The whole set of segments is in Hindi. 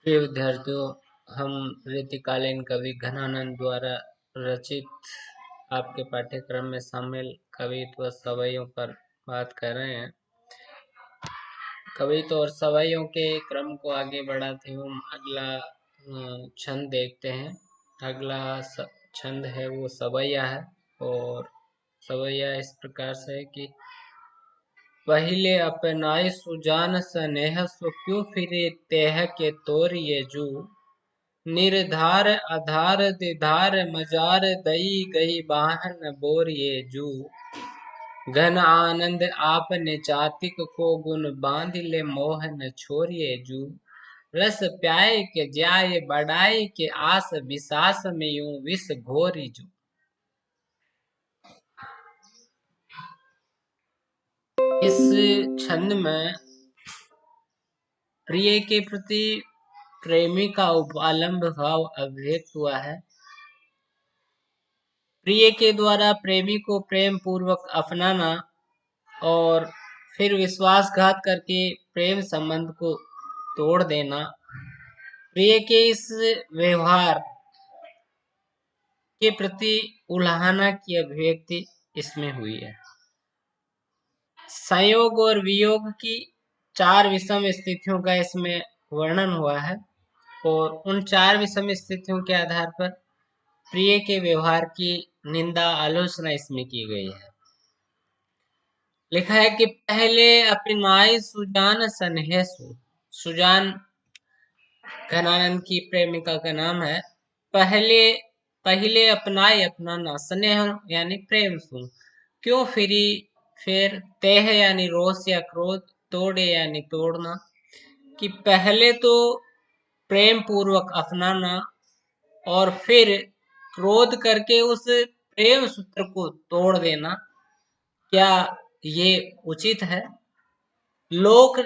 प्रिय विद्यार्थियों, हम रीतिकालीन कवि घनानंद द्वारा रचित आपके पाठ्यक्रम में शामिल कवित्व सवैयों पर बात कर रहे हैं। कवित्व और सवैयों के क्रम को आगे बढ़ाते हुए हम अगला छंद देखते हैं। अगला छंद है वो सवैया है, और सवैया इस प्रकार से है कि पहिले अपनाई सुजान स्नेह सो क्यों फिरे तेह के तोर ये जू, निर्धार आधार दिधार मजार दई गई बाहन बोर ये जू, घन आनंद आपने चातिक को गुण बांध ले मोहन छोरिए जू, रस प्याय के ज्याय बढ़ाई के आस विसास में यूं विष घोरी जू। इस छंद में प्रिय के प्रति प्रेमी का उपालंब भाव अभिव्यक्त हुआ है। प्रिय के द्वारा प्रेमी को प्रेम पूर्वक अपनाना और फिर विश्वासघात करके प्रेम संबंध को तोड़ देना, प्रिय के इस व्यवहार के प्रति उल्हाना की अभिव्यक्ति इसमें हुई है। संयोग और वियोग की 4 विषम स्थितियों का इसमें वर्णन हुआ है, और उन 4 विषम स्थितियों के आधार पर प्रिय के व्यवहार की निंदा आलोचना इसमें की गई है। लिखा है कि पहले अपनाई सुजान सन्हेसु। सुजान घनानंद की प्रेमिका का नाम है। पहले अपनाए अपनाना, स्नेह यानी प्रेम सु, क्यों फिरी फिर तेह यानी रोष या क्रोध, तोड़े यानी तोड़ना, कि पहले तो प्रेम पूर्वक अपनाना और फिर क्रोध करके उस प्रेम सूत्र को तोड़ देना, क्या ये उचित है? लोक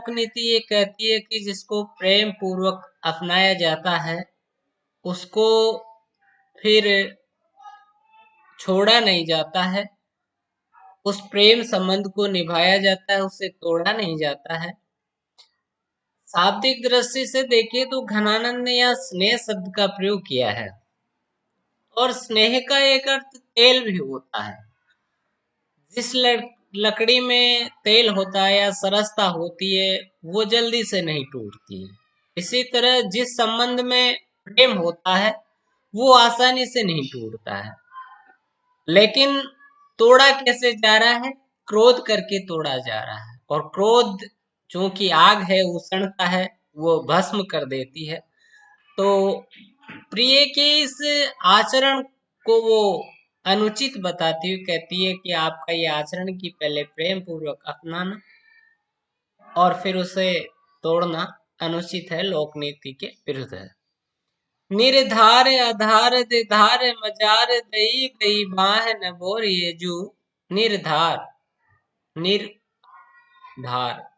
नीति ये कहती है कि जिसको प्रेम पूर्वक अपनाया जाता है उसको फिर छोड़ा नहीं जाता है, उस प्रेम संबंध को निभाया जाता है, उसे तोड़ा नहीं जाता है। शाब्दिक दृष्टि से देखिए तो घनानंद ने यहाँ स्नेह शब्द का प्रयोग किया है, और स्नेह का एक अर्थ तेल भी होता है। जिस लकड़ी में तेल होता है या सरसता होती है वो जल्दी से नहीं टूटती है। इसी तरह जिस संबंध में प्रेम होता है वो आसानी से नहीं टूटता है। लेकिन तोड़ा कैसे जा रहा है? क्रोध करके तोड़ा जा रहा है, और क्रोध चूंकि आग है, उष्णता है, वो भस्म कर देती है। तो प्रिय के इस आचरण को वो अनुचित बताती हुई कहती है कि आपका ये आचरण की पहले प्रेम पूर्वक अपनाना और फिर उसे तोड़ना अनुचित है, लोक नीति के विरुद्ध है। निर्धार आधार दिधार मजार दई गई बाह न बोर ये जू, निर्धार निर्धार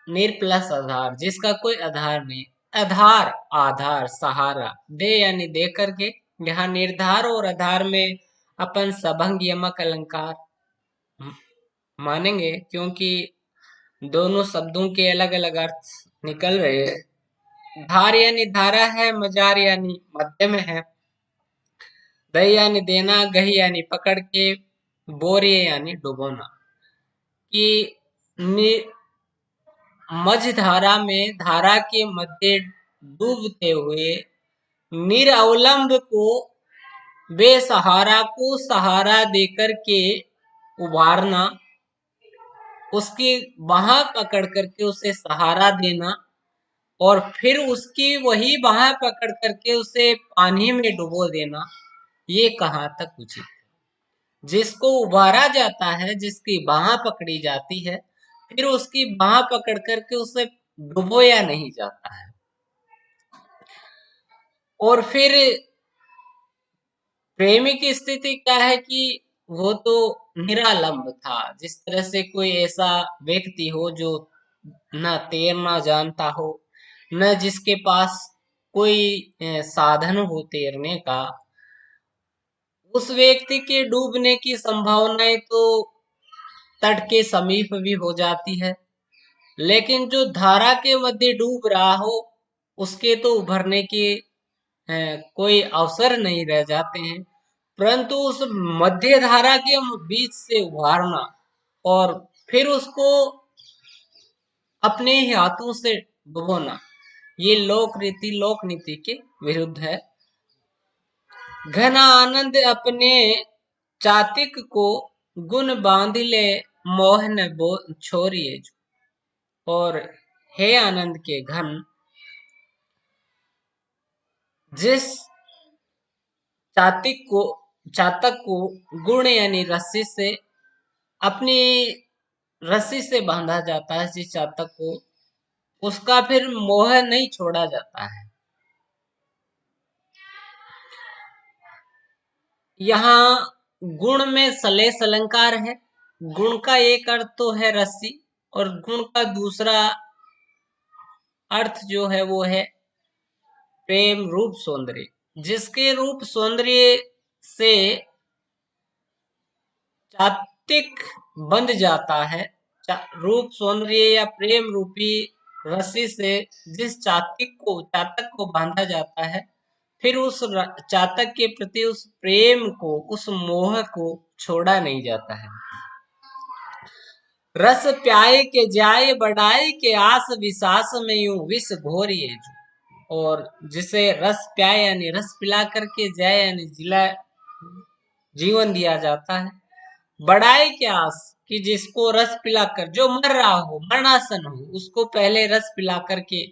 निर प्लस आधार, जिसका कोई आधार नहीं, आधार आधार सहारा, दे यानी दे करके, यहाँ निर्धार और आधार में अपन सबंग यमक अलंकार मानेंगे, क्योंकि दोनों शब्दों के अलग अलग अर्थ निकल रहे हैं। धार यानी धारा है, मजार यानी मध्य में है, दही यानी देना, गही यानी पकड़ के, बोरे यानी डुबोना, कि मझ धारा में धारा के मध्य डूबते हुए निरअवलंब को बेसहारा को सहारा देकर के उबारना, उसकी बाह पकड़ करके उसे सहारा देना और फिर उसकी वही बाह पकड़ करके उसे पानी में डुबो देना, ये कहाँ तक उचित है? जिसको उबारा जाता है, जिसकी बाह पकड़ी जाती है, फिर उसकी बाह पकड़ करके उसे डुबोया नहीं जाता है। और फिर प्रेमी की स्थिति क्या है कि वो तो निरालंब था। जिस तरह से कोई ऐसा व्यक्ति हो जो न तैरना जानता हो, न जिसके पास कोई साधन हो तैरने का, उस व्यक्ति के डूबने की संभावनाएं तो तट के समीप भी हो जाती है। लेकिन जो धारा के मध्य डूब रहा हो उसके तो उभरने के कोई अवसर नहीं रह जाते हैं, परंतु उस मध्य धारा के बीच से उभारना और फिर उसको अपने ही हाथों से डुबोना, ये लोक नीति के विरुद्ध है। घन आनंद अपने चातिक को गुण बांध ले, मोह न छोड़िए। और हे आनंद के घन, जिस चातक को गुण यानी रस्सी से, अपनी रस्सी से बांधा जाता है, जिस चातक को, उसका फिर मोह नहीं छोड़ा जाता है। यहाँ गुण में सलेस अलंकार है। गुण का एक अर्थ तो है रस्सी, और गुण का दूसरा अर्थ जो है वो है प्रेम रूप सौंदर्य, जिसके रूप सौंदर्य से चातिक बंध जाता है। रूप सौंदर्य या प्रेम रूपी रस्सी से जिस चातक को बांधा जाता है, फिर उस चातक के प्रति उस प्रेम को, उस मोह को छोड़ा नहीं जाता है। रस प्याय के जाय बढ़ाए के, आस विश्वास में यूं विष घोरिए। और जिसे रस प्याय यानी रस पिला करके, जाय यानी जिला जीवन दिया जाता है, बढ़ाए के आस कि जिसको रस पिलाकर, जो मर रहा हो, मरणासन हो, उसको पहले रस पिला करके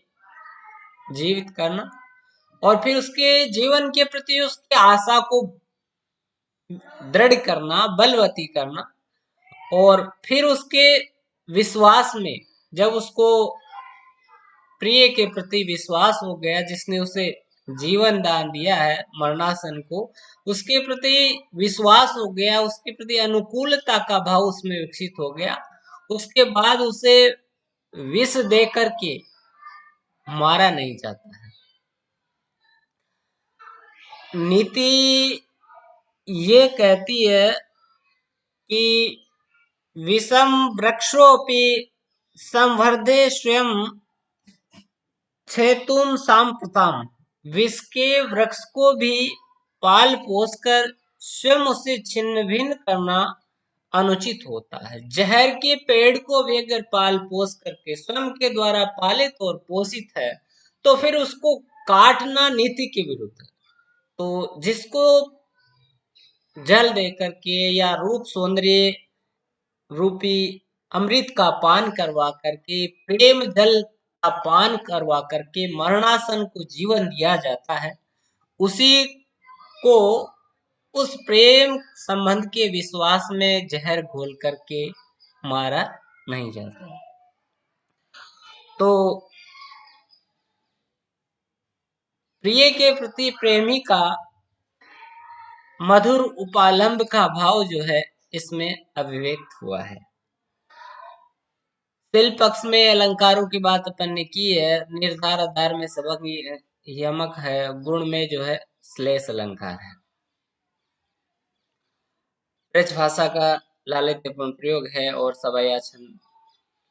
जीवित करना, और फिर उसके जीवन के प्रति उसकी आशा को दृढ़ करना, बलवती करना, और फिर उसके विश्वास में, जब उसको प्रिय के प्रति विश्वास हो गया, जिसने उसे जीवन दान दिया है मरणासन को, उसके प्रति विश्वास हो गया, उसके प्रति अनुकूलता का भाव उसमें विकसित हो गया, उसके बाद उसे विष दे करके मारा नहीं जाता है। नीति ये कहती है कि विषम वृक्षोपि संवर्धे स्वयं छेतुम सांप्रताम। विष के वृक्ष को भी पाल पोस कर स्वयं उसे छिन्न भिन्न करना अनुचित होता है। जहर के पेड़ को भी अगर पाल पोस करके स्वयं के द्वारा पालित और पोषित है, तो फिर उसको काटना नीति के विरुद्ध है। तो जिसको जल दे करके या रूप सौंदर्य रूपी अमृत का पान करवा करके, प्रेम जल का पान करवा करके मरणासन को जीवन दिया जाता है, उसी को उस प्रेम संबंध के विश्वास में जहर घोल करके मारा नहीं जाता। तो प्रिय के प्रति प्रेमी का मधुर उपालंब का भाव जो है इसमें अभिव्यक्त हुआ है। शिल्प पक्ष में अलंकारों की बात अपन ने की है। निर्धार आधार में सबक यमक है, गुण में जो है श्लेष अलंकार है। ब्रज भाषा का लालित्यपूर्ण प्रयोग है, और सवैया छंद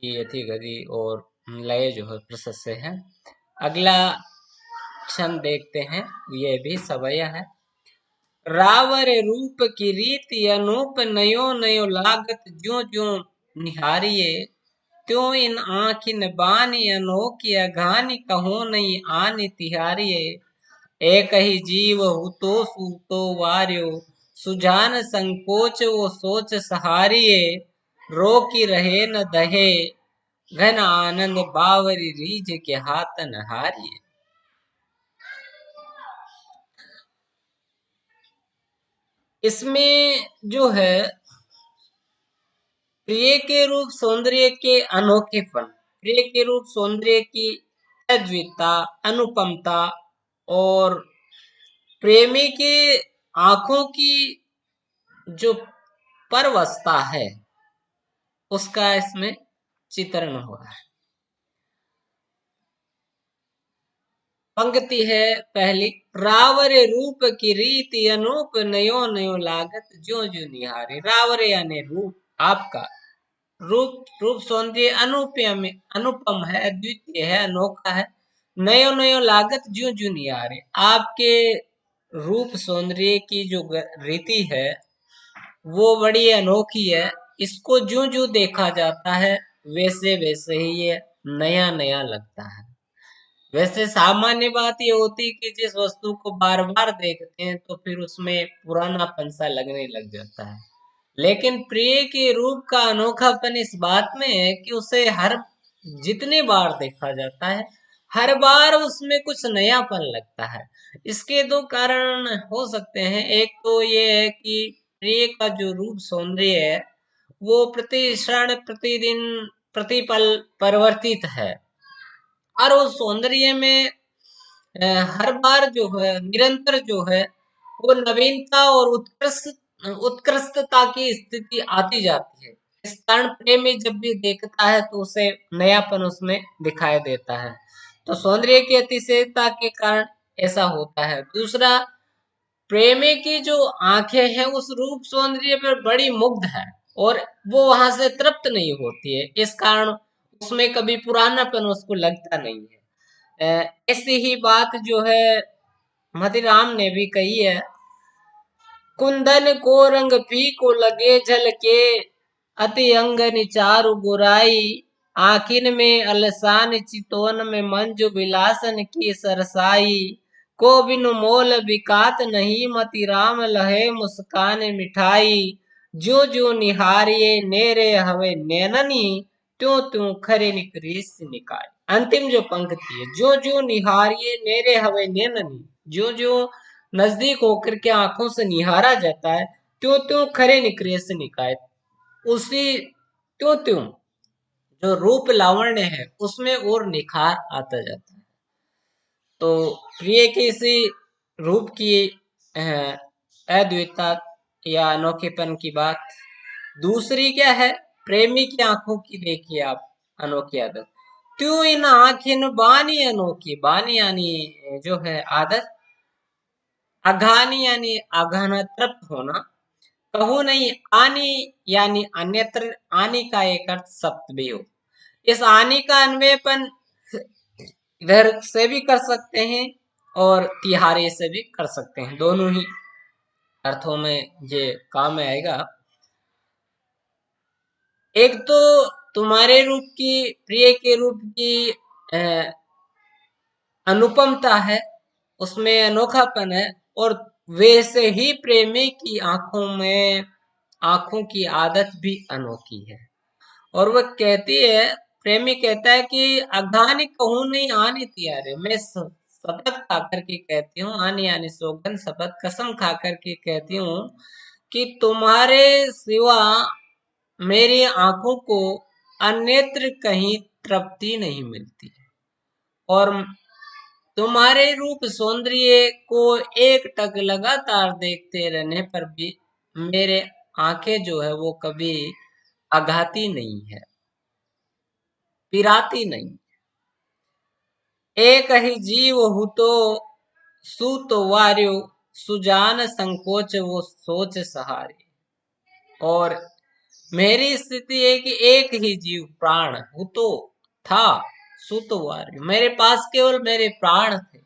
की यथी गति और लय जो है प्रशस्त है। अगला छंद देखते हैं, यह भी सवैया है। रावर रूप की रीति अनूप, नयो नयो लागत ज्यों ज्यों निहारिये। त्यों इन आँखिन बानी अनोखी, अघानी कहो नहीं आनी तिहारिये। एक ही जीव हुतो सूतो वार्यो, सुजान संकोच वो सोच सहारिये। रोकी रहे न दहे, घन आनंद बावरी रीझ के हाथन हारिये। इसमें जो है प्रिय के रूप सौंदर्य के अनोखेपन, प्रिय के रूप सौंदर्य की अद्वितीयता, अनुपमता, और प्रेमी के आंखों की जो परवशता है, उसका इसमें चित्रण हो रहा है। पंक्ति है पहली, रावर रूप की रीति अनूप, नयो नयो लागत ज्यों ज्यों निहारे। रावर यानी रूप आपका, रूप रूप सौंदर्य अनुपम है, अद्वितीय है, अनोखा है। नयो नयो लागत ज्यों ज्यों निहारे। आपके रूप सौंदर्य की जो रीति है वो बड़ी अनोखी है। इसको ज्यों ज्यों देखा जाता है वैसे वैसे ही ये नया नया लगता है। वैसे सामान्य बात ये होती है कि जिस वस्तु को बार बार देखते हैं तो फिर उसमें पुरानापन सा लगने लग जाता है। लेकिन प्रिय के रूप का अनोखापन इस बात में है कि उसे हर जितने बार देखा जाता है हर बार उसमें कुछ नयापन लगता है। इसके दो कारण हो सकते हैं। एक तो ये है कि प्रिय का जो रूप सौंदर्य है वो प्रति क्षण प्रतिदिन प्रतिपल परिवर्तित है और उस सौंदर्य में हर बार जो है निरंतर जो है वो नवीनता और उत्कृष्टता की स्थिति आती जाती है। इस कारण प्रेमी जब भी देखता है तो उसे नयापन उसमें दिखाई देता है। तो सौंदर्य की अतिशयता के कारण ऐसा होता है। दूसरा, प्रेमी की जो आंखें हैं उस रूप सौंदर्य पर बड़ी मुग्ध है और वो वहां से तृप्त नहीं होती है। इस कारण उसमें कभी पुरानापन उसको लगता नहीं है। ऐसी ही बात जो है मदिराम ने भी कही है। कुंदन को रंग फीको लगे झलके, अति अंग निचारु बुराई। आखिन में अलसान चितौन में मंजु विलासन की सरसाई। को बिनु मोल बिकात नहीं, मति राम लहे मुस्कान मिठाई। ज्यो ज्यो निहारिये नेरे हवे नैननी, त्यों त्यों खरे निकरीस निकाय। अंतिम जो पंक्ति है, ज्यो ज्यो निहारिये नेरे हवे नैननी, ज्यो ज्यो नजदीक होकर के आंखों से निहारा जाता है त्यों त्यों खरे निकरे से निकाय। उसी त्यों त्यों जो रूप लावण्य है उसमें और निखार आता जाता है। तो प्रिय के इसी रूप की अद्वितीयता या अनोखेपन की बात। दूसरी क्या है, प्रेमी की आंखों की देखिए आप अनोखी आदत। त्यों इन आंखिन बानी अनोखी, बानी यानी जो है आदत, अघानी यानी अघाना तृप्त होना, कहूँ नहीं आनी यानी अन्यत्र। आनी का एक अर्थ सप्त भी हो। इस आनी का अन्वयपन इधर से भी कर सकते हैं और तिहारे से भी कर सकते हैं। दोनों ही अर्थों में ये काम में आएगा। एक तो तुम्हारे रूप की, प्रिय के रूप की अनुपमता है, उसमें अनोखापन है। और वैसे ही प्रेमी की आंखों की आदत भी अनोखी है। और वह कहती है, प्रेमी कहता है कि अघानी कहूँ नहीं आनी तियारे। मैं शपथ खा करके कहती हूँ, आनी यानी सौगंध, शपथ कसम खा करके कहती हूँ कि तुम्हारे सिवा मेरी आंखों को अन्यत्र कहीं तृप्ति नहीं मिलती। और तुम्हारे रूप सौंदर्य को एक टक लगातार देखते रहने पर भी मेरे आंखें जो है वो कभी आघाती नहीं है, पिराती नहीं। एक ही जीव हूँ तो सूत वार्यो, सुजान संकोच वो सोच सहारे। और मेरी स्थिति है कि एक ही जीव प्राण हूँ तो था, सूत वार्यो, मेरे पास केवल मेरे प्राण थे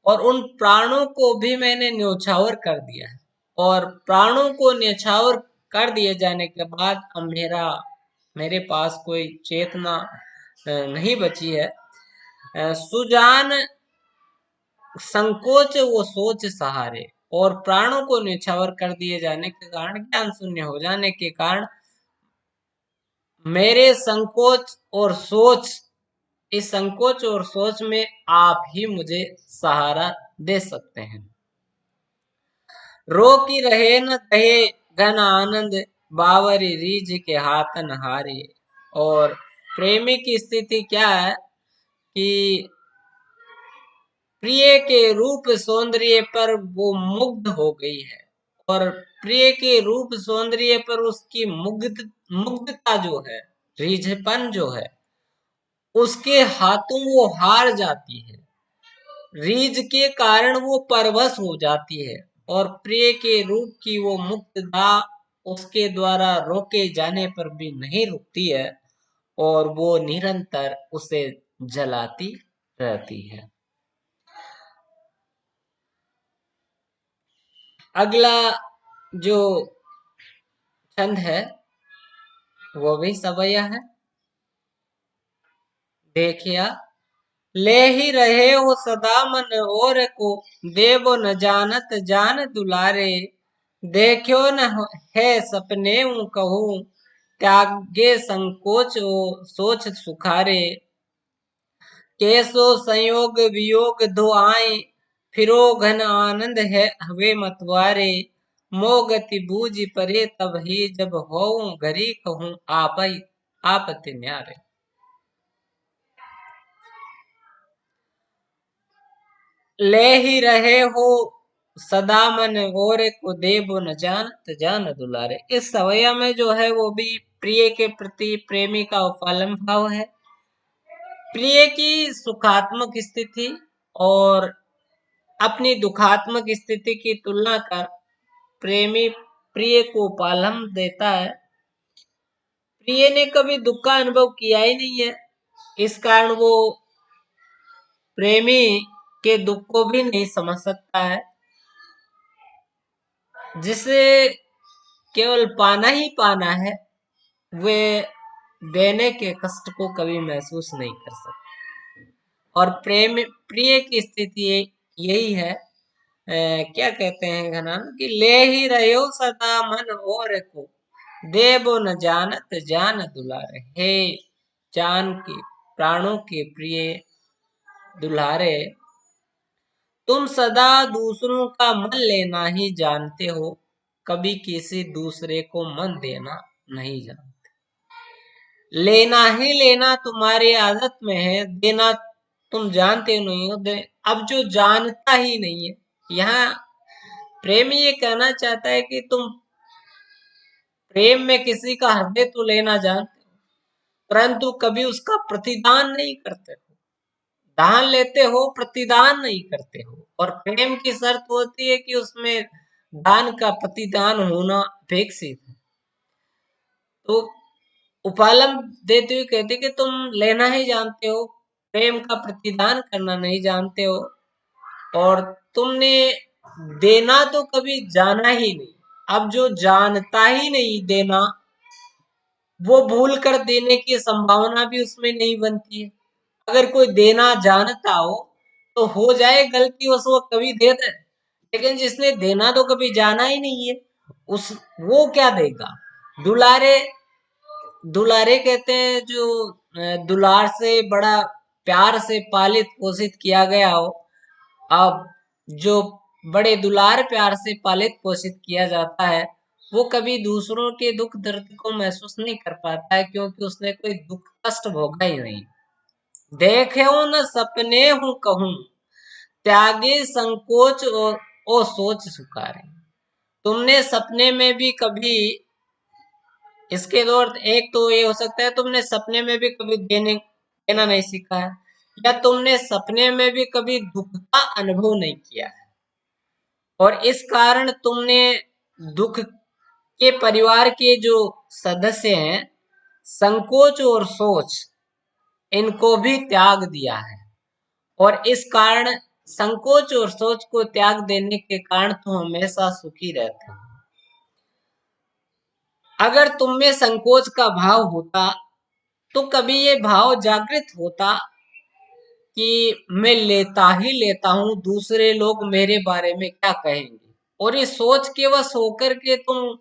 और उन प्राणों को भी मैंने न्योछावर कर दिया है। और प्राणों को न्योछावर कर दिए जाने के बाद अब मेरे पास कोई चेतना नहीं बची है। सुजान संकोच वो सोच सहारे। और प्राणों को न्योछावर कर दिए जाने के कारण, ज्ञान शून्य हो जाने के कारण मेरे संकोच और सोच, इस संकोच और सोच में आप ही मुझे सहारा दे सकते हैं। रो की रहे न कहे घन आनंद, बावरी रीझ के हाथन हारे। और प्रेमी की स्थिति क्या है कि प्रिय के रूप सौंदर्य पर वो मुग्ध हो गई है और प्रिय के रूप सौंदर्य पर उसकी मुग्धता जो है, रिझपन जो है, उसके हाथों वो हार जाती है। रीझ के कारण वो परवश हो जाती है और प्रिय के रूप की वो मुग्धता उसके द्वारा रोके जाने पर भी नहीं रुकती है और वो निरंतर उसे जलाती रहती है। अगला जो छंद है वो भी सवैया है। देखिया, ले ही रहे हो सदा मन और को, देवो न जानत जान दुलारे। देखो न है सपने कहूँ, त्यागे संकोच ओ सोच सुखारे। कैसो संयोग वियोग दो आए, फिरो घन आनंद है हवे मतवारे। मोगति बूझ परे तब ही जब होऊं घरी कहूँ आपति न्यारे। ले ही रहे हो सदा मन और को, देव न जानत जान दुलारे। इस सवैया में जो है वो भी प्रिय के प्रति प्रेमी का उपालम भाव है। प्रिय की सुखात्मक स्थिति और अपनी दुखात्मक स्थिति की तुलना कर प्रेमी प्रिय को उपालम देता है। प्रिय ने कभी दुख का अनुभव किया ही नहीं है, इस कारण वो प्रेमी के दुख को भी नहीं समझ सकता है। जिसे केवल पाना ही पाना है, वे देने के कष्ट को कभी महसूस नहीं कर सकते। और प्रेम प्रिय की स्थिति यही है। क्या कहते हैं घनान कि ले ही रहे हो सदा मन और को, देवो न जानत जान दुलारे। हे जान के प्राणों के प्रिय दुलारे, तुम सदा दूसरों का मन लेना ही जानते हो, कभी किसी दूसरे को मन देना नहीं जानते। लेना ही लेना तुम्हारी आदत में है, देना तुम जानते नहीं हो। अब जो जानता ही नहीं है, यहाँ प्रेमी ये कहना चाहता है कि तुम प्रेम में किसी का हृदय तो लेना जानते हो, परंतु कभी उसका प्रतिदान नहीं करते हो। दान लेते हो, प्रतिदान नहीं करते हो। और प्रेम की शर्त होती है कि उसमें दान का प्रतिदान होना अपेक्षित है। तो उपालम देते हुए कहते कि तुम लेना ही जानते हो, प्रेम का प्रतिदान करना नहीं जानते हो, और तुमने देना तो कभी जाना ही नहीं। अब जो जानता ही नहीं देना, वो भूल कर देने की संभावना भी उसमें नहीं बनती है। अगर कोई देना जानता तो हो जाए गलती वश वो कभी दे दे, लेकिन जिसने देना तो कभी जाना ही नहीं है, उस वो क्या देगा। दुलारे, दुलारे कहते हैं जो दुलार से बड़ा प्यार से पालित पोषित किया गया हो। अब जो बड़े दुलार प्यार से पालित पोषित किया जाता है, वो कभी दूसरों के दुख दर्द को महसूस नहीं कर पाता है, क्योंकि उसने कोई दुख कष्ट भोगा ही नहीं। देखे न सपने हूं कहूं, त्यागे संकोच और ओ सोच सुखारे। तुमने सपने में भी कभी, इसके दो अर्थ, एक तो ये हो सकता है तुमने सपने में भी कभी देना नहीं सीखा है, या तुमने सपने में भी कभी दुख का अनुभव नहीं किया है, और इस कारण तुमने दुख के परिवार के जो सदस्य हैं, संकोच और सोच, इनको भी त्याग दिया है। और इस कारण संकोच और सोच को त्याग देने के कारण तुम हमेशा सुखी रहते हो। अगर तुम में संकोच का भाव होता तो कभी ये भाव जागृत होता कि मैं लेता ही लेता हूं, दूसरे लोग मेरे बारे में क्या कहेंगे, और ये सोच के वश होकर के तुम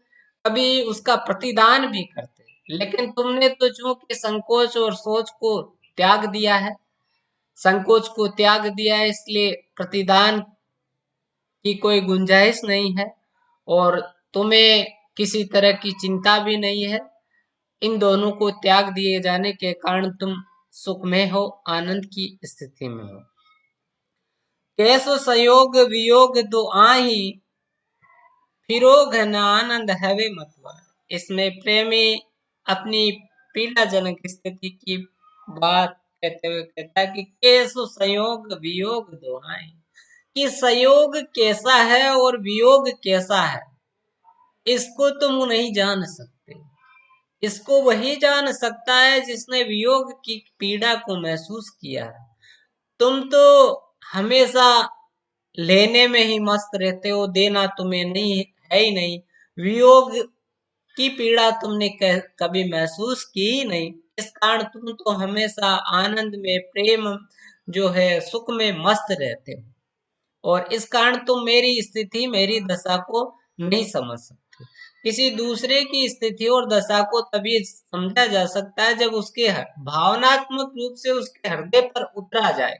कभी उसका प्रतिदान भी करते। लेकिन तुमने तो चूंकि संकोच और सोच को त्याग दिया है, संकोच को त्याग दिया है, इसलिए प्रतिदान की कोई गुंजाइश नहीं है, और तुम्हें किसी तरह की चिंता भी नहीं है। इन दोनों को त्याग दिए जाने के कारण तुम सुख में हो, आनंद की स्थिति में हो। कैसो संयोग वियोग दो आही, फिरो घन आनंद हवे मतवार। इसमें प्रेमी अपनी पीड़ाजनक स्थिति की बात कहते हुए कहता है कि कैसो संयोग वियोग दो आही, कि संयोग कैसा है और वियोग कैसा है। इसको तुम नहीं जान सकते। इसको वही जान सकता है जिसने वियोग की पीड़ा को महसूस किया है। तुम तो हमेशा लेने में ही मस्त रहते हो, देना तुम्हें नहीं है ही नहीं। वियोग की पीड़ा तुमने कभी महसूस की ही नहीं। इस कारण तुम तो हमेशा आनंद में, प्रेम जो है, सुख में मस्त रहते हो। और इस कारण तुम मेरी स्थिति, मेरी दशा को नहीं समझ सकते। किसी दूसरे की स्थिति और दशा को तभी समझा जा सकता है जब उसके भावनात्मक रूप से उसके हृदय पर उतरा जाए।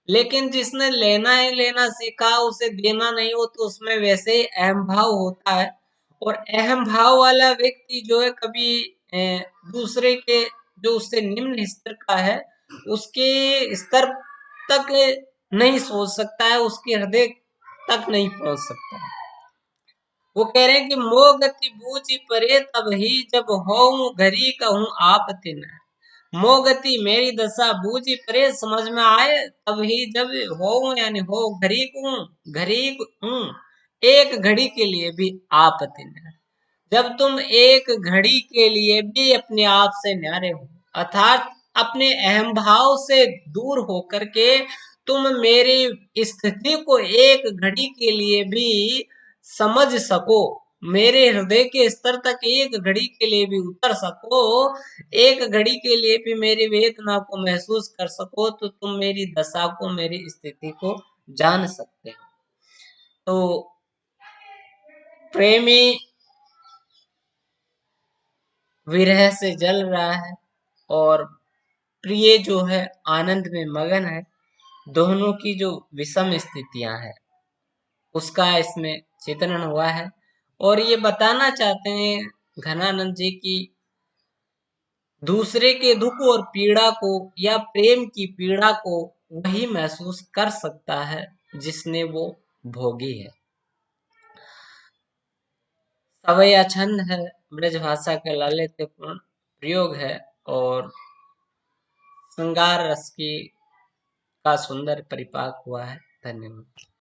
लेकिन जिसने लेना ही लेना सीखा, उसे देना नहीं हो, तो उसमें वैसे ही अहम भाव होता है। और अहम भाव वाला व्यक्ति जो है, कभी दूसरे के, जो उससे निम्न स्तर का है, उसके स्तर तक नहीं सोच सकता है, उसके हृदय तक नहीं पहुंच सकता है। वो कह रहे हैं कि मोह गति बूझी परे तब ही जब हो घरी कहूँ आप तिन। मोह गति मेरी दशा बूझी परे समझ में आए तब ही जब हो, यानी हो घड़ी को, घड़ी हूँ एक घड़ी के लिए भी आप तिन। जब तुम एक घड़ी के लिए भी अपने आप से न्यारे हो, अर्थात अपने अहम भाव से दूर होकर के तुम मेरी स्थिति को एक घड़ी के लिए भी समझ सको, मेरे हृदय के स्तर तक एक घड़ी के लिए भी उतर सको, एक घड़ी के लिए भी मेरी वेदना को महसूस कर सको, तो तुम मेरी दशा को, मेरी स्थिति को जान सकते हो। तो प्रेमी विरह से जल रहा है और प्रिय जो है आनंद में मगन है। दोनों की जो विषम स्थितियां हैं, उसका इसमें चित्रण हुआ है। और ये बताना चाहते हैं घनानंद जी की दूसरे के दुख और पीड़ा को, या प्रेम की पीड़ा को, वही महसूस कर सकता है जिसने वो भोगी है। सवैया छंद है, ब्रज भाषा के लालित्यपूर्ण प्रयोग है, और श्रृंगार रस की का सुंदर परिपाक हुआ है। धन्यवाद।